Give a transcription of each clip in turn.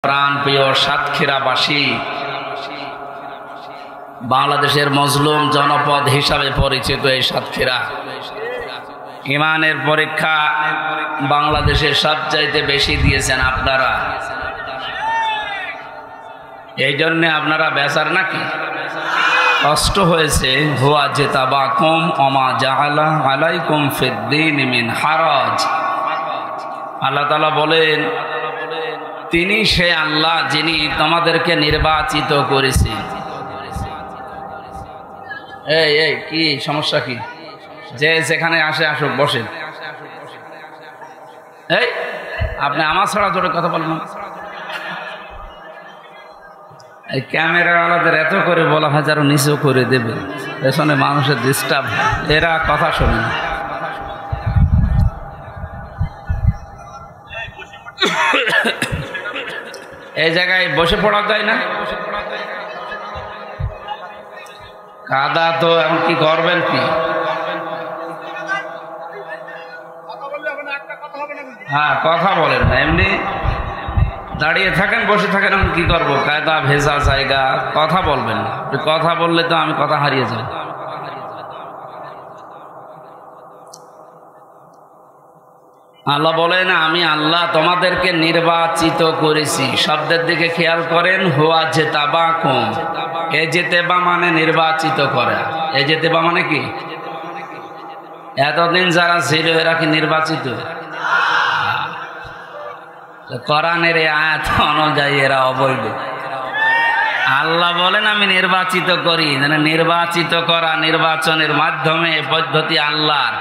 প্রাণপ্রিয় সাতক্ষীরাবাসী, বাংলাদেশের মজলুম জনপদ হিসাবে পরিচিত এই সাতক্ষীরা ঈমানের পরীক্ষা বাংলাদেশের সবচাইতে বেশি দিয়েছেন আপনারা। এই জন্য আপনারা বেচার নাকি কষ্ট হয়েছে। হুয়া জিতাবাকুম ওমা জাআলা আলাইকুম ফিদ্দীন মিন হারাজ। আল্লাহ তাআলা বলেন, তিনি সে আল্লাহ যিনি তোমাদেরকে নির্বাচিত করেছেন। এই কি সমস্যা কি? যে যেখানে আসে আসুক, বসে। এই আপনি আমার ছাড়া জোরে কথা বলবেন। এই ক্যামেরাওয়ালাদের এত করে বলা হয় আরো নিচেও করে দেবে, পেছনে মানুষের ডিস্টার্ব, এরা কথা শোনে না। এই জায়গায় বসে পড়া যায় না? কাদা তো এখন কি করবেন? কি হ্যাঁ, কথা বলেন না, এমনি দাঁড়িয়ে থাকেন, বসে থাকেন, আমি কি করবো? কায়দা ভেজা জায়গা, কথা বলবেন না। কথা বললে তো আমি কথা হারিয়ে যাব। আল্লাহ বলেন, আমি আল্লাহ তোমাদেরকে নির্বাচিত করেছি। শব্দের দিকে খেয়াল করেন। হুয়া জিতাবাকুম, এ জিতেবা মানে নির্বাচিত করা। এ জিতেবা মানে কি? এতদিন যারা ছিল এরা কি নির্বাচিত? কোরআনের আয়াত অনুযায়ী এরা অবৈধ। আল্লাহ বলেন আমি নির্বাচিত করি। নির্বাচিত করা, নির্বাচনের মাধ্যমে পদ্ধতি আল্লাহর।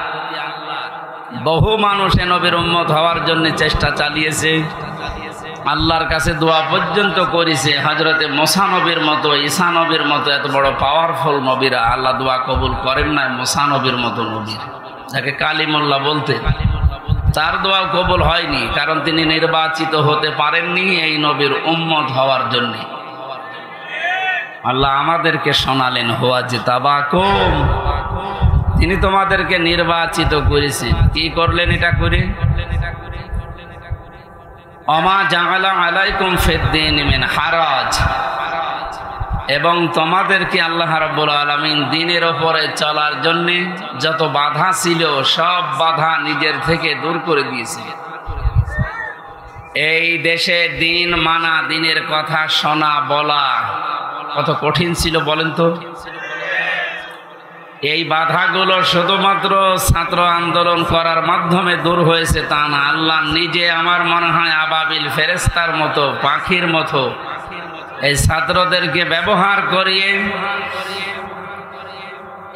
বহু মানুষ নবীর উম্মত হওয়ার জন্য চেষ্টা চালিয়েছে, আল্লাহর কাছে দোয়া পর্যন্ত করেছে। হযরতে মুসা নবীর মতো, ঈসা নবীর মতো এত বড় পাওয়ারফুল নবীরা আল্লাহ দোয়া কবুল করেন না। মুসা নবীর মতো নবীর, যাকে কালিমুল্লাহ বলতে, তার দোয়া কবুল হয়নি, কারণ তিনি নির্বাচিত হতে পারেননি এই নবীর উম্মত হওয়ার জন্য। আল্লাহ আমাদেরকে শোনালেন, হুয়া জিতাবাকুম, তিনি তোমাদেরকে নির্বাচিত করেছেন। কি করলেন এটা করে? ওমা জাআলা আলাইকুম ফিদ্দীন মিন হারাজ, এবং তোমাদেরকে আল্লাহ রাব্বুল আলামিন দ্বীনের উপরে চলার জন্য যত বাধা ছিল সব বাধা নিজের থেকে দূর করে দিয়েছে। এই দেশে দ্বীন মানা, দ্বীনের কথা শোনা বলা কত কঠিন ছিল বলেন তো। এই বাধাগুলো শুধুমাত্র ছাত্র আন্দোলন করার মাধ্যমে দূর হয়েছে তা না। আল্লাহ নিজে, আমার মনে হয় আবাবিল ফেরেশতার মতো, পাখির মতো এই ছাত্রদেরকে ব্যবহার করিয়ে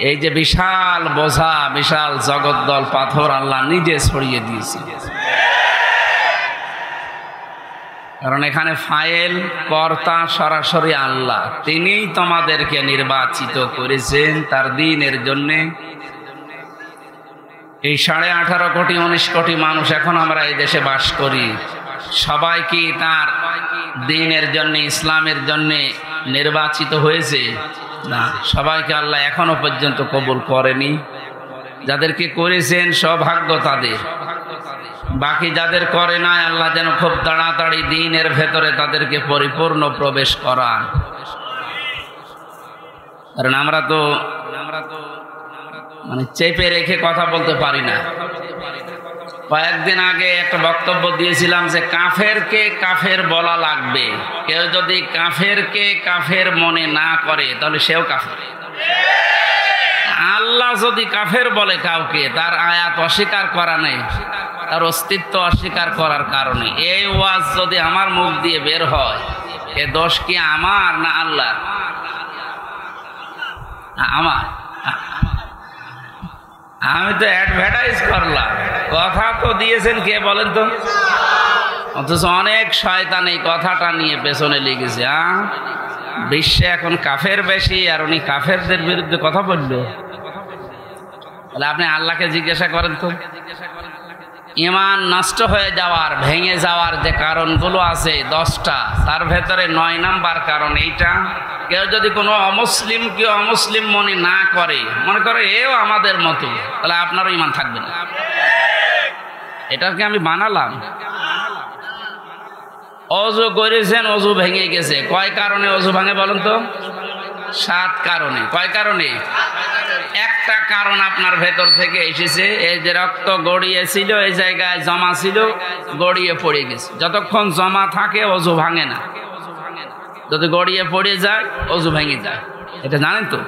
এই যে বিশাল বোঝা, বিশাল জগদ্দল পাথর আল্লাহ নিজে ছড়িয়ে দিয়েছে। কারণ এখানে ফাইল কর্তা সরাসরি আল্লাহ। তিনিই তোমাদেরকে নির্বাচিত করেছেন তার দ্বীনের জন্যে। এই 18.5 কোটি 19 কোটি মানুষ এখন আমরা এই দেশে বাস করি, সবাই কি তার দ্বীনের জন্য, ইসলামের জন্য নির্বাচিত হয়েছে? না, সবাইকে আল্লাহ এখনো পর্যন্ত কবুল করেনি। যাদেরকে করেছেন সৌভাগ্য তাদের। বাকি যাদের করে নাই, আল্লাহ যেন খুব তাড়াতাড়ি দ্বীনের ভেতরে তাদেরকে পরিপূর্ণ প্রবেশ করান। কারণ আমরা তো মানে চেপে রেখে কথা বলতে পারি না। কয়েকদিন আগে একটা বক্তব্য দিয়েছিলাম যে কাফেরকে কাফের বলা লাগবে। কেউ যদি কাফেরকে কাফের মনে না করে তাহলে সেও কাফের। আল্লাহ যদি কাফের বলে কাউকে, তার আয়াত অস্বীকার করা নেই, তার অস্তিত্ব অস্বীকার করার কারণে এই ওয়াজ যদি আমার মুখ দিয়ে বের হয়, এ দোষ কি আমার না আল্লাহর? আমার। আমি তো অ্যাডভার্টাইজ করলাম, কথা তো দিয়েছেন কে বলেন তো? অথচ অনেক শয়তান এই কথাটা নিয়ে পেছনে লেগেছে। বিশ্বে এখন কাফের বেশি, আর উনি কাফেরদের বিরুদ্ধে কথা বলল। তাহলে আপনি আল্লাহকে জিজ্ঞাসা করেন তো, ঈমান নষ্ট হয়ে যাওয়ার, ভেঙে যাওয়ার যে কারণগুলো আছে 10টা, তার ভেতরে 9 নাম্বার কারণ এইটা। কেউ যদি কোনো অমুসলিমকে অমুসলিম মনে না করে, মনে করে এও আমাদের মতো, তাহলে আপনারও ঈমান থাকবে না। এটাকে আমি বানালাম। অজু করেছেন, অজু ভেঙে গেছে। কয় কারণে অজু ভাঙে বলেন তো? 7 কারণে। কয় কারণে? একটা কারণ আপনার ভেতর থেকে এসেছে, এই যে রক্ত গড়িয়েছিল, এই জায়গায় জমা ছিল, গড়িয়ে পড়ে গেছে। যতক্ষণ জমা থাকে অজু ভাঙে না, যদি গড়িয়ে পড়ে যায় অজু ভেঙে যায়। এটা জানেন তো?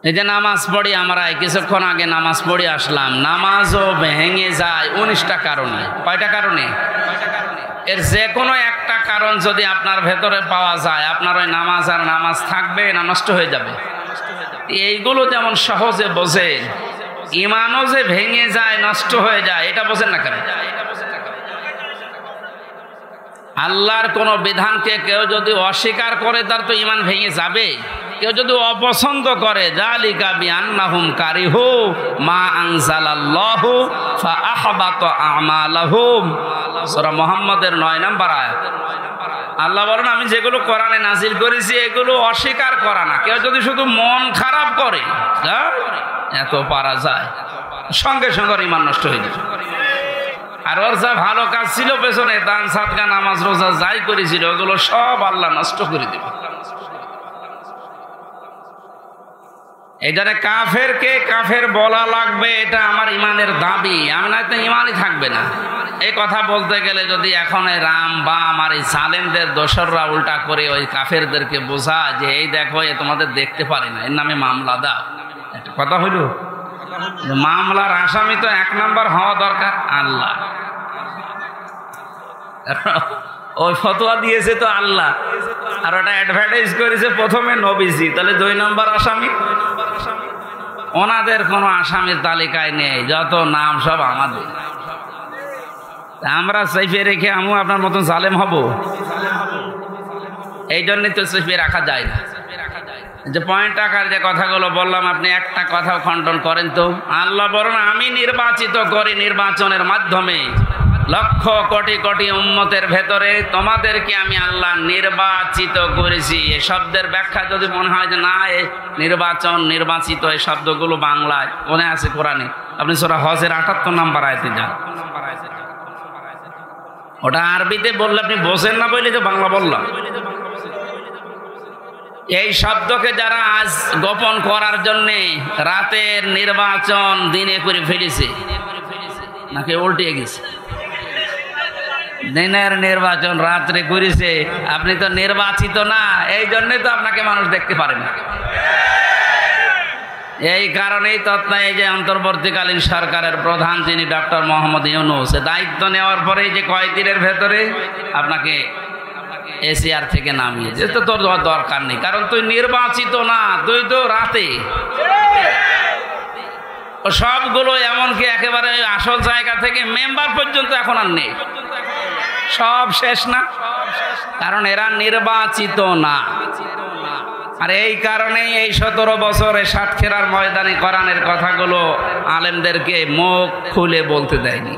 এই যে নামাজ পড়ি আমরা, কিছুক্ষণ আগে নামাজ পড়ে আসলাম, নামাজও ভেঙে যায় 19টা কারণে। কয়টা কারণে? এর যে কোনো একটা কারণ যদি আপনার ভেতরে পাওয়া যায়, আপনার ওই নামাজ আর নামাজ থাকবে না নষ্ট হয়ে যাবে। এইগুলো যেমন সহজে বোঝেন, ইমানও যে ভেঙে যায়, নষ্ট হয়ে যায়, এটা বোঝেন না কেন? আল্লাহর কোনো বিধানকে কেউ যদি অস্বীকার করে তার তো ইমান ভেঙে যাবে। কেউ যদি অপছন্দ করে, যালিকা বিআন্নাহুম কারিহু মা আনজালাল্লাহু ফাআহবাতা আমালাহুম, সূরা মুহাম্মদের 9 নম্বর আয়াত। আল্লাহ বলেন, আমি যেগুলো কোরআনে নাজিল করেছি এগুলো অস্বীকার করা না। কেউ যদি শুধু মন খারাপ করে, এত পারা যায়, সঙ্গে সঙ্গে ইমান নষ্ট হয়ে যাবে। আর ওর যা ভালো কাজ ছিল পেছনে, দান সাদকা নামাজ রোজা যাই করেছিল, ওগুলো সব আল্লাহ নষ্ট করে দেবে। এই জন্য কাফেরকে কাফের বলা লাগবে, এটা আমার ইমানের দাবি। আমি না তো ইমানই থাকবে না। এই কথা বলতে গেলে যদি এখন রাম বাম আর এই জালেমদের দোসররা উল্টা করে ওই কাফেরদেরকে বোঝা যে এই দেখো এ তোমাদের দেখতে পারে না, এর নামে মামলা দাও, একটা কথা হইল। মামলার আসামি তো 1 নম্বর হওয়া দরকার আল্লাহ। ওই ফতোয়া দিয়েছে তো আল্লাহ, আর ওটা অ্যাডভার্টাইজ করেছে প্রথমে নবীজি, তাহলে 2 নম্বর আসামি। ওনাদের কোনো আসামির তালিকায় নেই, যত নাম সব আমাদের। আমরা চেপে রেখে আমি আপনার মতন জালেম হব? এই জন্যই তো চেপে রাখা যায় না। যে পয়েন্ট আকার যে কথাগুলো বললাম, আপনি একটা কথাও খণ্ডন করেন তো? আল্লাহ বলেন, আমি নির্বাচিত করি নির্বাচনের মাধ্যমে লক্ষ কোটি কোটি উম্মতের ভেতরে তোমাদেরকে আমি আল্লাহ নির্বাচিত করেছি। এই শব্দের ব্যাখ্যা যদি মনে হয় যে না, এই নির্বাচন নির্বাচিত এই শব্দগুলো বাংলায় মনে আছে কোরআনে, আপনি সূরা হজের 78 নম্বর আয়াতে যান। ওটা আরবিতে বললে আপনি বোঝেন না বলে যে বাংলা বললাম। এই শব্দকে যারা আজ গোপন করার জন্যে রাতের নির্বাচন দিনে করে ফেলেছে, নাকি উল্টে গেছে? দিনের নির্বাচন রাত্রে করেছে। আপনি তো নির্বাচিত না, এই জন্যই তো আপনাকে মানুষ দেখতে পারে না। এই কারণেই এই যে অন্তর্বর্তীকালীন সরকারের প্রধান যিনি ডক্টর মোহাম্মদ ইউনূস, দায়িত্ব নেওয়ার পরে যে কয়েকদিনের ভেতরে আপনাকে এশিয়ার থেকে নামিয়েছে। তো তোর দরকার নেই, কারণ তুই নির্বাচিত না, তুই তো রাতে। সবগুলো এমনকি একেবারে আসল জায়গা থেকে মেম্বার পর্যন্ত এখন আর নেই, সব শেষ না, কারণ এরা নির্বাচিত না। আর এই কারণেই এই 17 বছরে সাতক্ষীরার ময়দানে কোরআনের কথাগুলো আলেমদেরকে মুখ খুলে বলতে দেয়নি।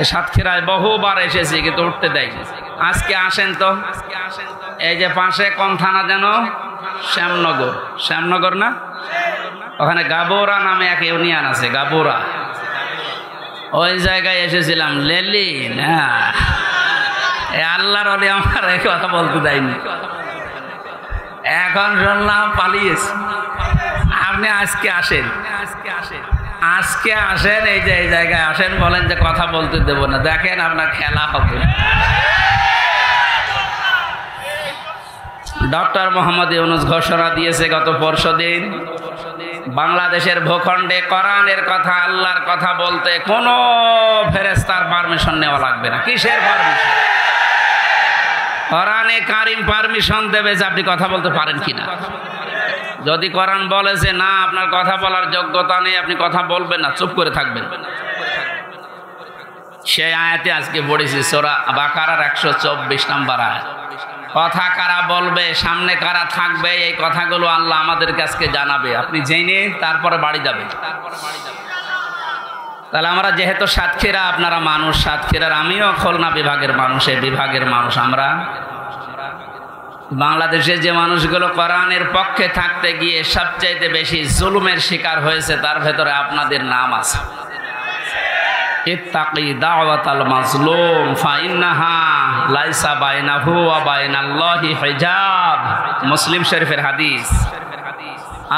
এই সাতক্ষীরায় বহুবার এসেছি কিন্তু উঠতে দেয়নি। আজকে আসেন তো, এই যে পাশে কোন থানা যেন, শ্যামনগর, শ্যামনগর না, ওখানে গাবোরা নামে এক ইউনিয়ন আছে, গাবোরা, ওই জায়গায় এসেছিলাম। লেলিন, হ্যাঁ, আল্লাহর ওলি আমার এই কথা বলতে দেয়নি। এখন শুনলাম পালিয়েছে। আপনি আজকে আসেন, আজকে আসেন, এই যে এই জায়গায় আসেন, বলেন যে কথা বলতে দেব না, দেখেন আপনার খেলা হবে। ডক্টর মোহাম্মদ ইউনূস ঘোষণা দিয়েছে গত পরশুদিন, বাংলাদেশের ভূখণ্ডে কোরআনের কথা, আল্লাহর কথা বলতে কোনো ফেরেশতার পারমিশন নেওয়া লাগবে না। কিসের পারমিশন? কোরআনে কারিম পারমিশন দেবে যে আপনি কথা বলতে পারেন কিনা। যদি কোরআন বলে যে না, আপনার কথা বলার যোগ্যতা নেই, আপনি কথা বলবেন না, চুপ করে থাকবেন, সেই আয়াতে আজকে পড়েছি সূরা বাকারার 124 নম্বর আয়াত। কথা কারা বলবে, সামনে কারা থাকবে, এই কথাগুলো আল্লাহ আমাদের কাছে জানাবে। আপনি জেনে তারপরে বাড়ি যাবেন। তাহলে আমরা যেহেতু সাতক্ষীরা, আপনারা মানুষ সাতক্ষীরার, আমিও খুলনা বিভাগের মানুষ, এই বিভাগের মানুষ। আমরা বাংলাদেশে যে মানুষগুলো কোরআনের পক্ষে থাকতে গিয়ে সবচাইতে বেশি জুলুমের শিকার হয়েছে, তার ভেতরে আপনাদের নাম আছে। ইত্তাকি দাওয়াতাল মাজলুম ফাইন্নাহা লাইসা বাইনাহু ওয়া বাইনাল্লাহি হিজাব। মুসলিম শরীফের হাদিস।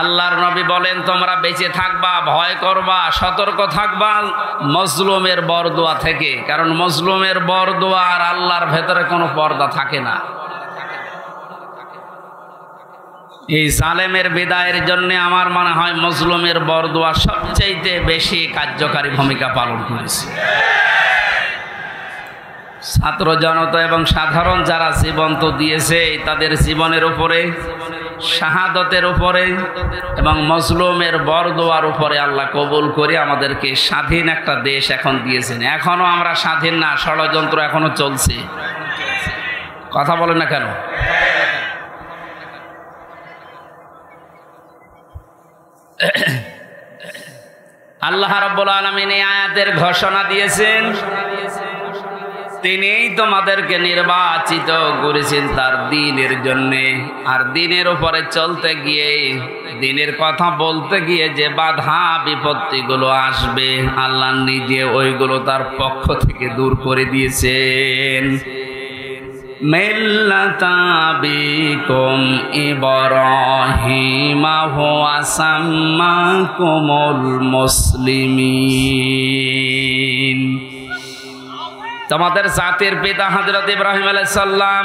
আল্লাহর নবী বলেন, তোমরা বেঁচে থাকবা, ভয় করবা, সতর্ক থাকবা মজলুমের বরদোয়া থেকে, কারণ মজলুমের বরদোয়া আর আল্লাহর ভেতরে কোনো পর্দা থাকে না। এই জালেমের বিদায়ের জন্য আমার মনে হয় মজলুমের বরদোয়া সবচেয়ে বেশি কার্যকারী ভূমিকা পালন করেছে। ছাত্র জনতা এবং সাধারণ যারা জীবন তো দিয়েছে, তাদের জীবনের উপরে, শাহাদতের উপরে এবং মজলুমের বরদোয়ার উপরে আল্লাহ কবুল করে আমাদেরকে স্বাধীন একটা দেশ এখন দিয়েছেন। এখনো আমরা স্বাধীন না, ষড়যন্ত্র এখনো চলছে। কথা বলেন না কেন? আল্লাহ রাব্বুল আলামিন এই আয়াতের ঘোষণা দিয়েছেন, তিনিই তোমাদেরকে নির্বাচিত করেছেন তার দ্বীনের জন্যে। আর দ্বীনের উপরে চলতে গিয়ে, দ্বীনের কথা বলতে গিয়ে যে বাধা বিপত্তিগুলো আসবে, আল্লাহ নিজে ওইগুলো তার পক্ষ থেকে দূর করে দিয়েছেন। মিল্লাতা বিকুম ইব্রাহিমা হুয়া সাম্মাকুমুল মুসলিমিন। তোমাদের জাতির পিতা হযরত ইব্রাহিম আলাইহিস সালাম।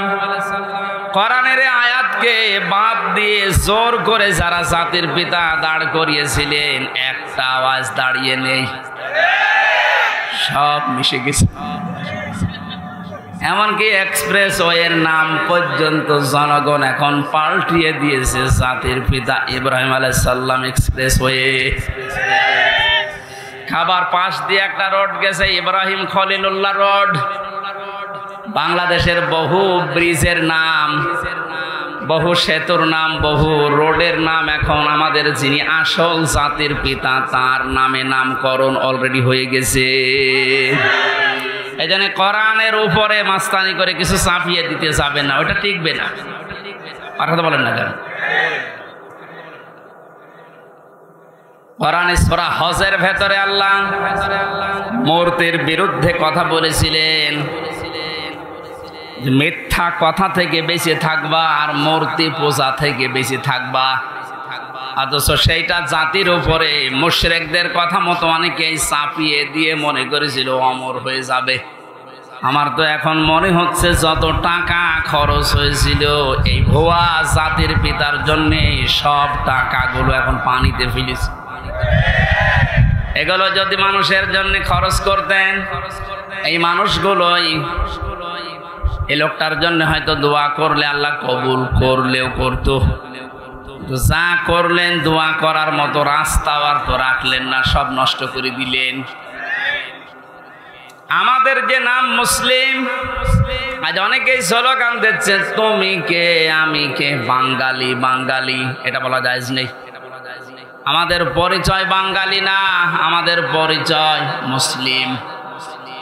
কোরআনের আয়াতকে বাদ দিয়ে জোর করে যারা জাতির পিতা দাঁড় করিয়েছিলেন, একটা আওয়াজ দাঁড়িয়ে নেই, সব মিশে গেছে। এমনকি এক্সপ্রেসওয়ের নাম পর্যন্ত জনগণ এখন পাল্টিয়ে দিয়েছে জাতির পিতা ইব্রাহিম আলাইহিস সালাম এক্সপ্রেসওয়ে। খাবার পাশ দিয়ে একটা রোড গেছে, ইব্রাহিম খলিলুল্লাহ রোড। বাংলাদেশের বহু ব্রিজের নাম, বহু সেতুর নাম, বহু রোডের নাম এখন আমাদের যিনি আসল জাতির পিতা তার নামে নামকরণ অলরেডি হয়ে গেছে। এই জন্য কোরআনের উপরে মাস্তানি করে কিছু চাপিয়ে দিতে যাবেন না, ওটা টিকবে না। আর কথা বলেন না কেন? কোরআনে সূরা হজের ভেতরে আল্লাহ মূর্তির বিরুদ্ধে কথা বলেছিলেন, মিথ্যা কথা থেকে বেঁচে থাকবা আর মূর্তি পূজা থেকে বেঁচে থাকবা। অথচ সেইটা জাতির উপরে মুশরিকদের কথা মতো অনেকেই চাপিয়ে দিয়ে মনে করেছিল অমর হয়ে যাবে। আমার তো এখন মনে হচ্ছে যত টাকা খরচ হয়েছিল এই ভুয়া জাতির পিতার জন্য, সব টাকাগুলো এখন পানিতে ফেলেছে। এগুলো যদি মানুষের জন্য খরচ করতেন, এই মানুষগুলোই এই লোকটার জন্য হয়তো দোয়া করলে আল্লাহ কবুল করলেও করতো। যা করলেন দোয়া করার মতো রাস্তা আর তো রাখলেন না, সব নষ্ট করে দিলেন। আমাদের যে নাম মুসলিম, আজ অনেকেই স্লোগান দিচ্ছে তুমি কে আমি কে, বাঙালি বাঙালি, এটা বলা যায় নেই। আমাদের পরিচয় বাঙালি না, আমাদের পরিচয় মুসলিম।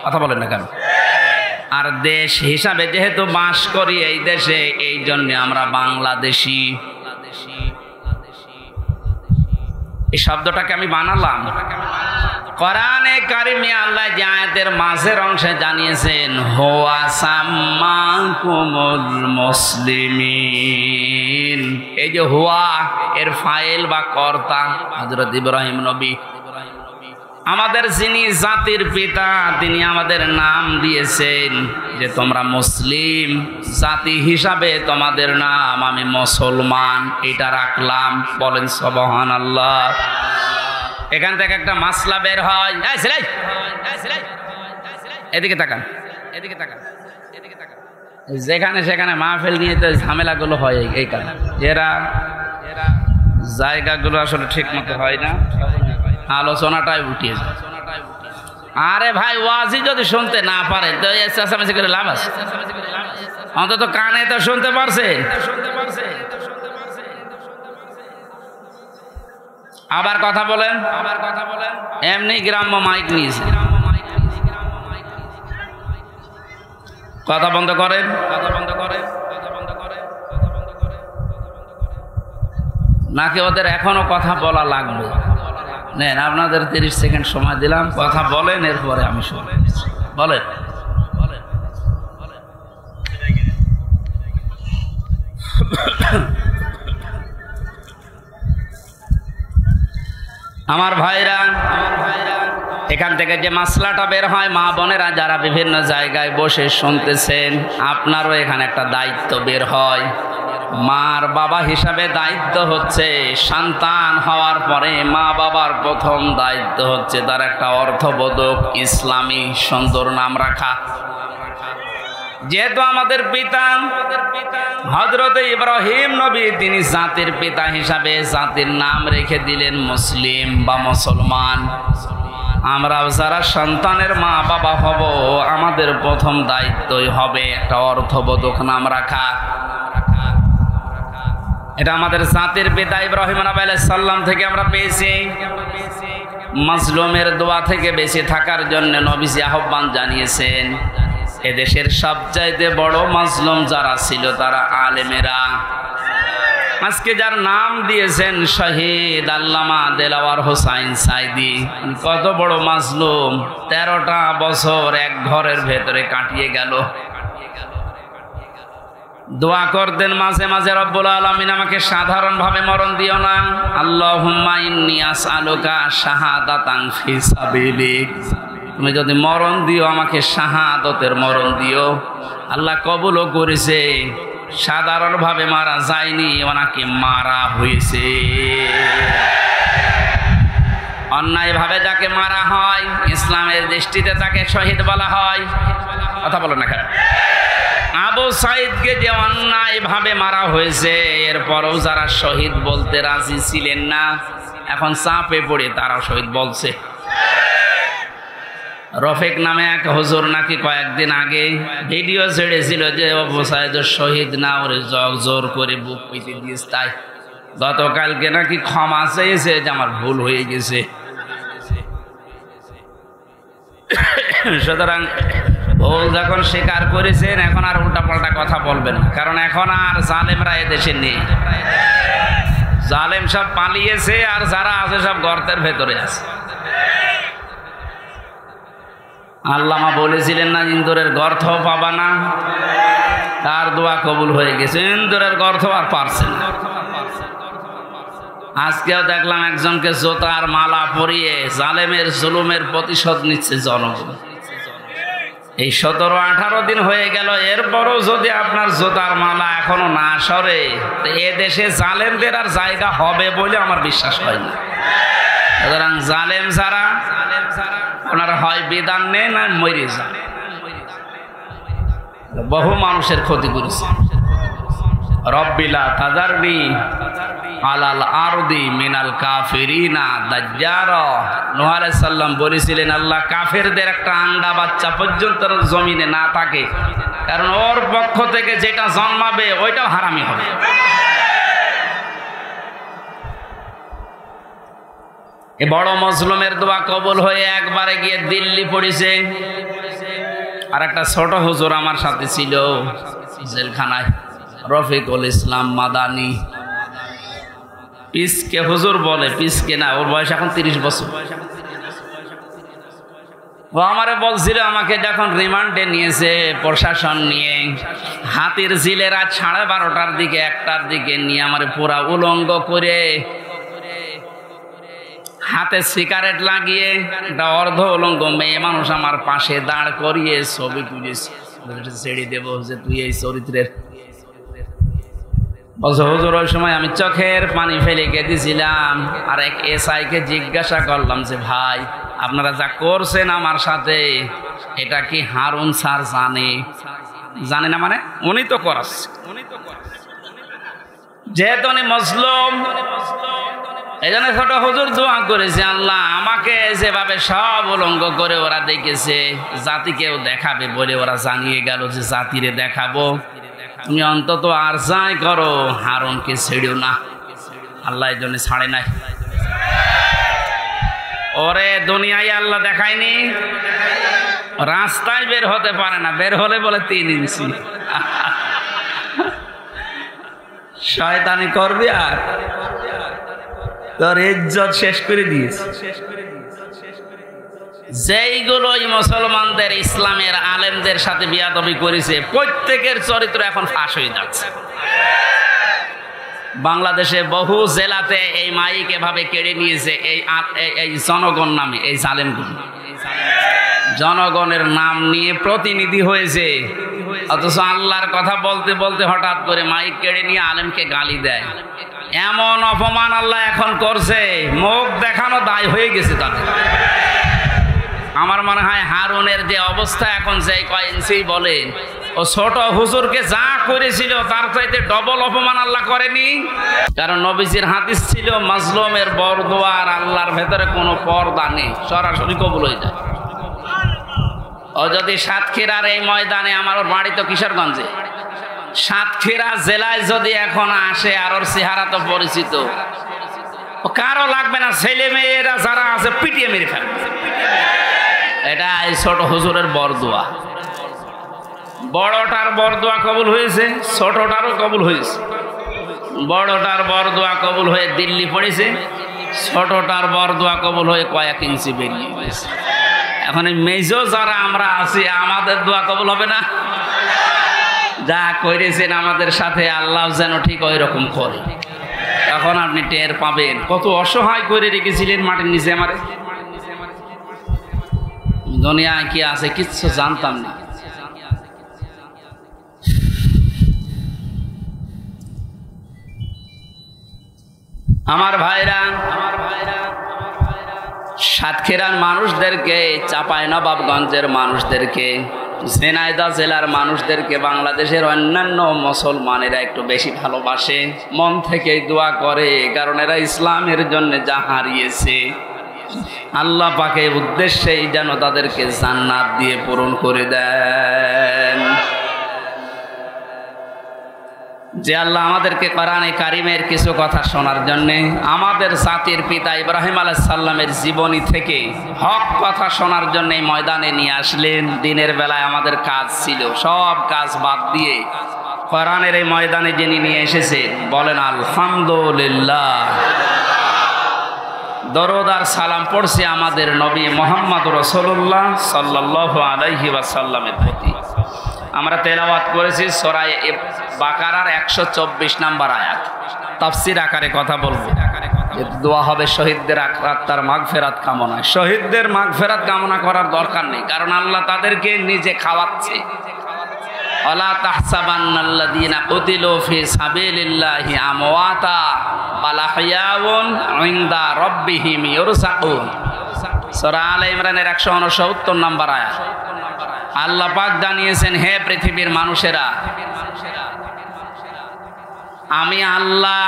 কথা বলেন না কেন? আর দেশ হিসাবে যেহেতু বাস করি এই দেশে, এই জন্য আমরা বাংলাদেশি। এই শব্দটাকে আমি বানালাম। কোরআনে কারিমে আল্লাহ যে আয়াতের মাঝের অংশে জানিয়েছেন হুয়া সাম্মাকুমুল মুসলিমিন, এই যে হুয়া এর ফাইল বা কর্তা হযরত ইব্রাহিম নবী। আমাদের যিনি জাতির পিতা তিনি আমাদের নাম দিয়েছেন যে তোমরা মুসলিম জাতি হিসাবে, তোমাদের নাম আমি মুসলমান, এটা রাখলাম। বলেন সুবহানাল্লাহ। এখান থেকে একটা মাসলা বের হয়। এদিকে তাকান, এদিকে তাকান, এদিকে তাকান। যেখানে সেখানে মাহফিল নিয়ে তো ঝামেলাগুলো হয় এই কারণে, এরা জায়গাগুলো আসলে ঠিক মতো হয় না, আলোচনাটাই উঠিয়ে যায়। আরে ভাই, ওয়াজি যদি শুনতে না পারেন তো চেঁচামেচি করে লাভ আছে? অন্তত কানে তো শুনতে পারছে। আবার কথা বলেন, এমনি গ্রাম্য মাইক নিয়েছে। কথা বন্ধ করেন, কথা বন্ধ করেন, কথা বন্ধ করেন, কথা বন্ধ করেন। নাকি ওদের এখনো কথা বলা লাগবে? নেন, আপনাদের 30 সেকেন্ড সময় দিলাম, কথা বলেন, এরপরে আমি শুনি। বলেন। আমার ভাইরা, এখান থেকে যে মাসলাটা বের হয়, মা বোনেরা যারা বিভিন্ন জায়গায় বসে শুনতেছেন, আপনারও এখানে একটা দায়িত্ব বের হয়। মার বাবা হিসাবে দায়িত্ব হচ্ছে, সন্তান হওয়ার পরে মা বাবার প্রথম দায়িত্ব হচ্ছে তার একটা অর্থবোধক ইসলামী সুন্দর নাম রাখা। যেহেতু আমাদের পিতা হযরত ইব্রাহিম নবী, তিনি জাতির পিতা হিসাবে জাতির নাম রেখে দিলেন মুসলিম বা মুসলমান। আমরাও যারা সন্তানের মা বাবা হব, আমাদের প্রথম দায়িত্বই হবে একটা অর্থবোধক নাম রাখা। এটা আমাদের জাতির পিতা ইব্রাহিম আলাইহিস সালাম থেকে আমরা পেয়েছি। মাজলুমের দোয়া থেকে বেঁচে থাকার জন্য নবীজি আহ্বান জানিয়েছেন। এদেশের সবচাইতে বড় মাজলুম যারা ছিল তারা আলেমেরা। আজকে যার নাম দিয়েছেন শহীদ আল্লামা দেলাওয়ার হোসাইন সাইদি, কত বড় মাজলুম, 13টা বছর এক ঘরের ভেতরে কাটিয়ে গেল। দোয়া করতেন মাঝে মাঝে, রব্বুল আলামিন আমাকে সাধারণভাবে মরণ দিও না, আল্লাহুম্মা ইন্নী আসআলুকা শাহাদাতান ফি সাবিলিক। তুমি যদি মরণ দিও, আমাকে শাহাদতের মরণ দিও। আল্লাহ কবুলও করেছে, সাধারণভাবে মারা যায়নি, ওনাকে মারা হয়েছে। অন্যায়ভাবে যাকে মারা হয়, ইসলামের দৃষ্টিতে তাকে শহীদ বলা হয়। কথা বলো না কেন? আবু সাইদকে যে অন্যায়ভাবে মারা হয়েছে, এরপরও যারা শহীদ বলতে রাজি ছিলেন না, এখন চাপে পড়ে তারা শহীদ বলছে। রফিক নামে এক হুজুর নাকি কয়েকদিন আগে ভিডিও ছেড়েছিল যে আবু সাইদ শহীদ না, ওরে জোর করে বুক পিতে দিয়েছে। তাই গতকালকে নাকি ক্ষমা চেয়েছে যে আমার ভুল হয়ে গেছে। সুতরাং ভুল যখন স্বীকার করেছেন, এখন আর উল্টাপাল্টা কথা বলবেন না, কারণ এখন আর জালেমরা এদেশে নেই। জালেম সব পালিয়েছে, আর যারা আছে সব গর্তের ভেতরে আছে। আল্লামা বলেছিলেন না, ইন্দুরের গর্ত পাবা না, তার দোয়া কবুল হয়ে গেছে। ইন্দুরের গর্ত আর পারছে না। আজকেও দেখলাম একজনকে জোতার মালা পরিয়ে জালেমের জুলুমের প্রতিশোধ নিচ্ছে জনগণ। এই 17-18 দিন হয়ে গেল, এরপরও যদি আপনার জোতার মালা এখনো না সরে, তো এ দেশে জালেমদের আর জায়গা হবে বলে আমার বিশ্বাস হয় না। সুতরাং জালেম যারা, ওনারা হয় বিধান নেই না মরে যান। বহু মানুষের ক্ষতি করেছে। রব্বিলা তাজারনি আলাল আরদি মিনাল কাফিরিনা দাজ্জারা। নূহ আলাইহিস সালাম বলেছিলেন, আল্লাহ কাফেরদের একটা আন্ডা বাচ্চা পর্যন্ত জমিনে না থাকে, কারণ ওর পক্ষ থেকে যেটা জন্মাবে ওইটাও হারামি হবে। এ বড় মজলুমের দোয়া কবুল হয়ে একবারে গিয়ে দিল্লি পড়েছে। আর একটা ছোট হুজুর আমার সাথে ছিল জেলখানায়, রফিকুল ইসলাম মাদানি। পিসকে হুজুর বলে, পিসকে না, ওর বয়স এখন 30 বছর। ও আমারে বলছিল, আমাকে যখন রিমান্ডে নিয়েছে প্রশাসন নিয়ে, হাতির ঝিলের রাত 12:30টার দিকে 1টার দিকে নিয়ে আমারে পুরা উলঙ্গ করে হাতে সিগারেট লাগিয়ে একটা অর্ধ উলঙ্গ মেয়ে মানুষ আমার পাশে দাঁড় করিয়ে ছবি তুলেছে। ছেড়ে দেবো যে তুই এই চরিত্রের। বলছে হুজুর, ওই সময় আমি চোখের পানি ফেলে কেঁদেছিলাম। আর এক এসআইকে জিজ্ঞাসা করলাম যে, ভাই আপনারা যা করছেন আমার সাথে, এটা কি হারুন স্যার জানে না? মানে উনি তো করাচ্ছে, যেহেতু উনি মজলুম, এই জন্য ছোট হুজুর দোয়া করেছে, আল্লাহ আমাকে যেভাবে সব উলঙ্গ করে ওরা দেখেছে, জাতিকেও দেখাবে বলে ওরা জানিয়ে গেল যে জাতিরে দেখাবো, তুমি অন্তত আর যাই করো হারুনকে ছেড়েও না। আল্লাহ এই জন্য ছাড়ে নাই। ওরে দুনিয়ায় আল্লাহ দেখায়নি, রাস্তায় বের হতে পারে না, বের হলে বলে 3 ইঞ্চি। শয়তানি করবি আর তোর ইজ্জত শেষ করে দিয়েছে। যেইগুলোই মুসলমানদের ইসলামের আলেমদের সাথে বিয়াদবি করেছে প্রত্যেকের চরিত্র এখন ফাঁস হয়ে যাচ্ছে। বাংলাদেশে বহু জেলাতে এই মাইক এভাবে কেড়ে নিয়েছে এই জনগণ নামে, এই জালেমগুলো জনগণের নাম নিয়ে প্রতিনিধি হয়েছে, অথচ আল্লাহর কথা বলতে বলতে হঠাৎ করে মাইক কেড়ে নিয়ে আলেমকে গালি দেয়। এমন অপমান আল্লাহ এখন করছে, মুখ দেখানো দায় হয়ে গেছে তাদের। আমার মনে হয় হারুনের যে অবস্থা এখন, যে কয়েন্সি বলেন ও ছোট হুজুরকে যা করেছিল তার চাইতে ডবল অপমান আল্লাহ করেনি। কারণ নবীজির হাদিস ছিল মাজলুমের বরদোয়া আর আল্লাহর ভেতরে কোনো পর্দা নেই, সরাসরি কবুল হয়ে যায়। ও যদি সাতক্ষীরার এই ময়দানে, আমার বাড়ি তো কিশোরগঞ্জে, সাতক্ষীরা জেলায় যদি এখন আসে, আর ওর চেহারা তো পরিচিত, ও কারো লাগবে না, ছেলে মেয়েরা যারা আছে পিটিয়ে মেরে ফেলবে। এটা এই ছোট হুজুরের বরদোয়া। বড়টার বরদোয়া কবুল হয়েছে, ছোটটারও কবুল হয়েছে। বড়টার বরদোয়া কবুল হয়ে দিল্লি পড়েছে, ছোটটার বরদোয়া কবুল হয়ে কয়েক ইঞ্চি বেরিয়ে গেছে। এখন এই মেজো যারা আমরা আছি, আমাদের দোয়া কবুল হবে না? যা করেছেন আমাদের সাথে আল্লাহ যেন ঠিক ওই রকম করে। তখন আপনি টের পাবেন কত অসহায় করে রেখেছিলেন মাটির নিচে। আমারে দুনিয়ায় কি আছে কিচ্ছু জানতাম না। আমার ভাইরা, সাতক্ষীরার মানুষদেরকে, চাঁপাইনবাবগঞ্জের মানুষদেরকে, ঝিনাইদহ জেলার মানুষদেরকে বাংলাদেশের অন্যান্য মুসলমানেরা একটু বেশি ভালোবাসে, মন থেকেই দোয়া করে, কারণ এরা ইসলামের জন্য যা হারিয়েছে আল্লাহ পাকের উদ্দেশ্যেই যেন তাদেরকে জান্নাত দিয়ে পূরণ করে দেন। যে আল্লাহ আমাদেরকে কোরআনে কারিমের কিছু কথা শোনার জন্য, আমাদের জাতির পিতা ইব্রাহিম আলাইহিস সালামের জীবনী থেকে হক কথা শোনার জন্য ময়দানে নিয়ে আসলেন। দিনের বেলায় আমাদের কাজ ছিল, সব কাজ বাদ দিয়ে কোরআনের এই ময়দানে যিনি নিয়ে এসেছে, বলেন আলহামদুলিল্লাহ। দরুদ আর সালাম পড়ছি আমাদের নবী মুহাম্মদ রাসূলুল্লাহ সাল্লাল্লাহু আলাইহি ওয়াসাল্লামের প্রতি। আমরা তেলাওয়াত করেছি সূরা বাকারার 124 নম্বর আয়াত। তাফসীর আকারে কথা বলবো, দোয়া হবে শহীদদের আত্মার মাগফিরাত কামনায়। শহীদদের মাগফিরাত কামনা করার দরকার নেই, কারণ আল্লাহ তাদেরকে নিজে খাওয়াচ্ছে। ওয়ালা তাহসাবান্নাল্লাযীনা কুতিলু ফি সাবিলিল্লাহি আমওয়াতা বাল আহইয়াউন ইনদা রাব্বিহিম ইরযাকুন। সূরা আলে ইমরানের 169 নম্বর আয়াত। আল্লাহ পাক জানিয়েছেন, হে পৃথিবীর মানুষেরা, আমি আল্লাহ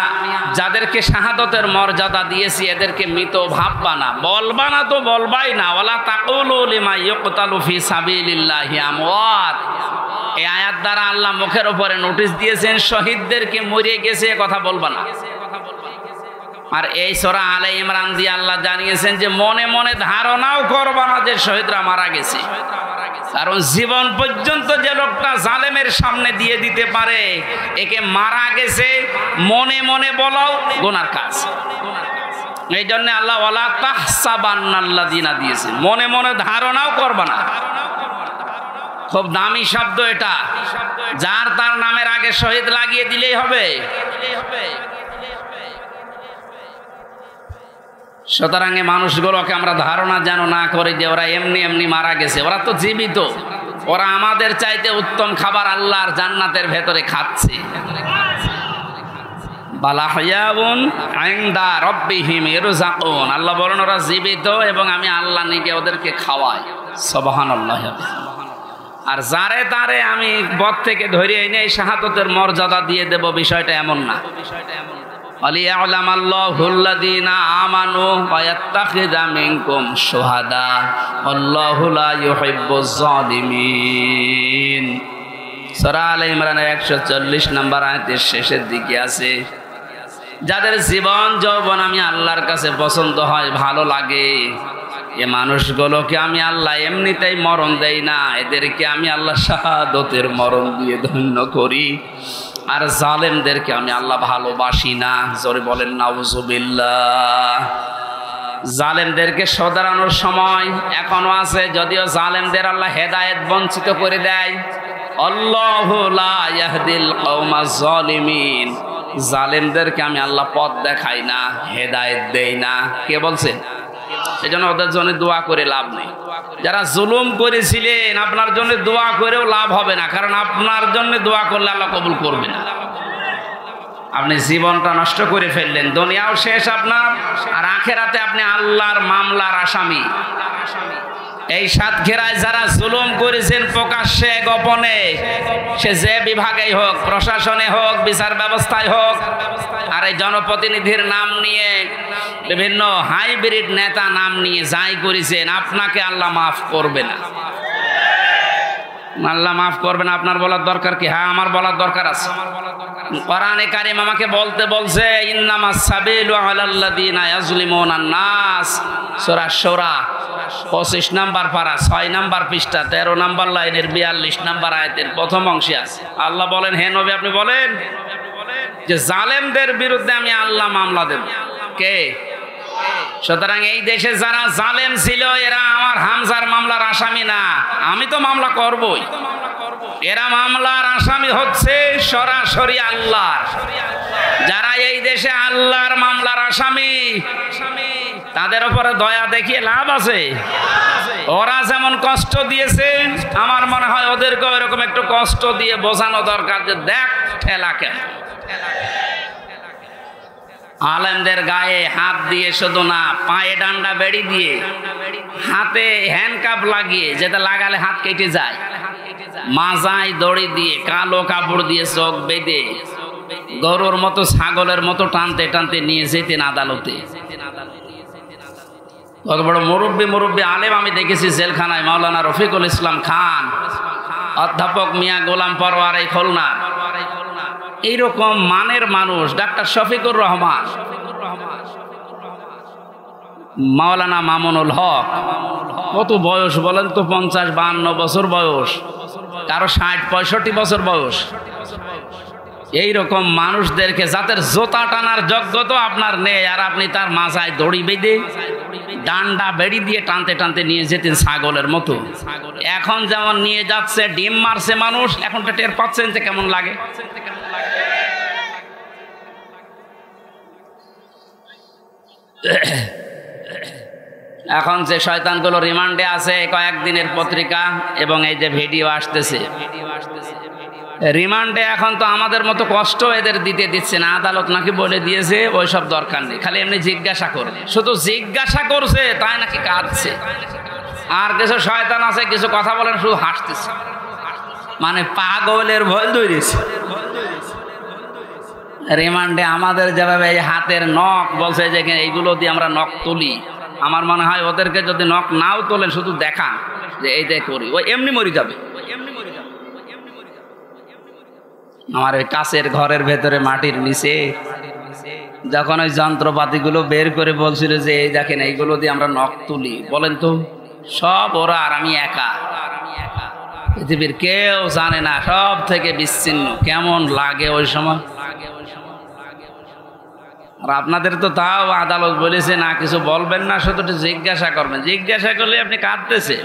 যাদেরকে শাহাদতের মর্যাদা দিয়েছি এদেরকে মৃত ভাববা না, বলবা না তো বলবাই না। ওয়ালা তাকুলু লিমা ইউকতালু ফি সাবিলিল্লাহি আমওয়াত। এই আয়াত দ্বারা আল্লাহ মুখের উপরে নোটিশ দিয়েছেন, শহীদদেরকে মরে গেছে কথা বলবা না। আর এই সূরা আলে ইমরান দিয়ে আল্লাহ জানিয়েছেন যে মনে মনে ধারণাও করবা না যে শহীদরা মারা গেছে, কারণ জীবন পর্যন্ত যে লোকটা জালেমের সামনে দিয়ে দিতে পারে, একে মারা গেছে মনে মনে বলাও গুনার কাজ। এই জন্য আল্লাহ ওয়ালা তাহসাবান্নাল্লাযীনা দিয়েছেন, মনে মনে ধারণাও করবা না। খুব দামি শব্দ এটা, যার তার নামের আগে শহীদ লাগিয়ে দিলেই হবে। সুতরাং এই মানুষগুলোকে আমরা ধারণা যেন না করি যে ওরা এমনি এমনি মারা গেছে। ওরা তো জীবিত, ওরা আমাদের চাইতে উত্তম খাবার আল্লাহর জান্নাতের ভেতরে খাচ্ছে। বাল আহইয়াউন ইনদা রাব্বিহিম ইরযাকুন। আল্লাহ বলেন ওরা জীবিত এবং আমি আল্লাহ নিজে ওদেরকে খাওয়াই। সুবহানাল্লাহ। আর যারে তারে আমি বদ থেকে ধরে এনে শাহাদাতের মর্যাদা দিয়ে দেব, বিষয়টা এমন না। আলিয়ালামাল্লাহুল্লাযীনা আমানু ওয়া ইয়াত্তাখিযা মিনকুম শুহাদা আল্লাহু লা ইউহিব্বুজ জালিমিন। সূরা আলে ইমরানের 140 নম্বর আয়াতের শেষের দিকে আছে, যাদের জীবন যৌবন আমি আল্লাহর কাছে পছন্দ হয়, ভালো লাগে, এ মানুষগুলোকে আমি আল্লাহ এমনিতেই মরণ দেই না, এদেরকে আমি আল্লাহ শাহাদতের মরণ দিয়ে ধন্য করি। আর জালেমদেরকে আমি আল্লাহ ভালোবাসি না। জোরে বলেন নাউজুবিল্লাহ। জালেমদেরকে শোধরানোর সময় এখনো আছে, যদিও জালেমদের আল্লাহ হেদায়েত বঞ্চিত করে দেয়। আল্লাহু লা ইয়াহদিল কওমাজ জালিমিন। জালেমদেরকে আমি আল্লাহ পথ দেখাই না, হেদায়েত দেই না। কে বলছে? সেজন্য ওদের জন্য দোয়া করে লাভ নেই। যারা জুলুম করেছিলেন আপনার জন্য দোয়া করেও লাভ হবে না, কারণ আপনার জন্য দোয়া করলে আল্লাহ কবুল করবে না। আপনি জীবনটা নষ্ট করে ফেললেন, দুনিয়াও শেষ আপনার, আর আখেরাতে আপনি আল্লাহর মামলার আসামি। এই সাতক্ষীরায় যারা জুলুম করেছেন প্রকাশ্যে গোপনে, সে যে বিভাগেই হোক, প্রশাসনে হোক, বিচার ব্যবস্থায় হোক, আর এই জনপ্রতিনিধির নাম নিয়ে, বিভিন্ন হাইব্রিড নেতা নাম নিয়ে যাই করেছেন, আপনাকে আল্লাহ মাফ করবে না। আল্লাহ মাফ করবে না। আপনার বলার দরকার কি? হ্যাঁ, আমার বলার দরকার আছে। কোরআনে কারীম আমাকে বলতে বলছে, ইন্নামাস সাবিলু আলাল্লাযিনা ইয়াজলিমুনান নাস। সূরা শূরা 25 নম্বর পারা 6 নম্বর পৃষ্ঠা 13 নম্বর লাইনের 42 নম্বর আয়াতের প্রথম অংশে আছে। আল্লাহ বলেন, হে নবী আপনি বলেন যে জালেমদের বিরুদ্ধে আমি আল্লাহ মামলা দেব। কে? সুতরাং এই দেশে যারা জালেম ছিল এরা আমার হামজার মামলার আসামি না, আমি তো মামলা করবই। এরা মামলার আসামি হচ্ছে সরাসরি আল্লাহ। যারা এই দেশে আল্লাহর মামলার আসামি, তাদের উপরে দয়া দেখিয়ে লাভ আছে? ওরা যেমন কষ্ট দিয়েছে, আমার মনে হয় ওদেরকেও এরকম একটু কষ্ট দিয়ে বোঝানো দরকার যে দেখ ঠেলা কেন। আলেমদের গায়ে হাত দিয়ে শুধু না, পায়ে ডান্ডা বেড়ি দিয়ে, হাতে হ্যান্ডকাপ লাগিয়ে, যেটা লাগালে হাত কেটে যায়, মাজায় দড়ি দিয়ে, কালো কাপড় দিয়ে চোখ বেঁধে, গরুর মতো ছাগলের মতো টানতে টানতে নিয়ে যেতেন আদালতে। কত বড় মুরব্বী আলেম আমি দেখেছি জেলখানায়। মাওলানা রফিকুল ইসলাম খান, অধ্যাপক মিয়া গোলাম পরওয়ার এই খুলনা, এইরকম মানের মানুষ, ডাক্তার শফিকুর রহমান, মাওলানা মামুনুল হক, কত বয়স বলেন তো? 50-52 বছর বয়স, কারো 60-65 বছর বয়স। এইরকম মানুষদেরকে, যাদের জোতা টানার যোগ্যতা আপনার নেই, আর আপনি তার মাথায় দড়ি বেঁধে ডান্ডা বেড়ি দিয়ে টানতে টানতে নিয়ে যেতেন ছাগলের মতো। এখন যেমন নিয়ে যাচ্ছে, ডিম মারছে মানুষ, এখন তো টের পাচ্ছেন যে কেমন লাগে। এখন যে শয়তানগুলো রিমান্ডে আছে, কয়েকদিনের পত্রিকা এবং এই যে ভিডিও আসতেছে, রিমান্ডে এখন তো আমাদের মতো কষ্ট এদের দিচ্ছে না। আদালত নাকি বলে দিয়েছে ওইসব দরকার নেই, খালি এমনি জিজ্ঞাসা করবে। শুধু জিজ্ঞাসা করছে তাই নাকি কাঁদছে। আর কিছু শয়তান আছে, কিছু কথা বলেন শুধু হাসতেছে, মানে পাগলের ভয় ধরেছে। রিমান্ডে আমাদের যেভাবে এই হাতের নখ বলছে যে এইগুলো দিয়ে আমরা নখ তুলি, আমার মনে হয় ওদেরকে যদি নখ নাও তোলেন, শুধু দেখা যে এইটাই করি, ও এমনি মরে যাবে। আমার ওই কাছের ঘরের ভেতরে মাটির নিচে যখন ওই যন্ত্রপাতিগুলো বের করে বলছিল যে এই দেখেন এইগুলো দিয়ে আমরা নখ তুলি, বলেন তো সব ওরা আর আমি একা, পৃথিবীর কেউ জানে না, সব থেকে বিচ্ছিন্ন। কেমন লাগে ওই সময়? আর আপনাদের তো তাও আদালত বলেছে না কিছু বলবেন না, শুধু জিজ্ঞাসা করবেন। জিজ্ঞাসা করলে আপনি কাঁদতেছেন।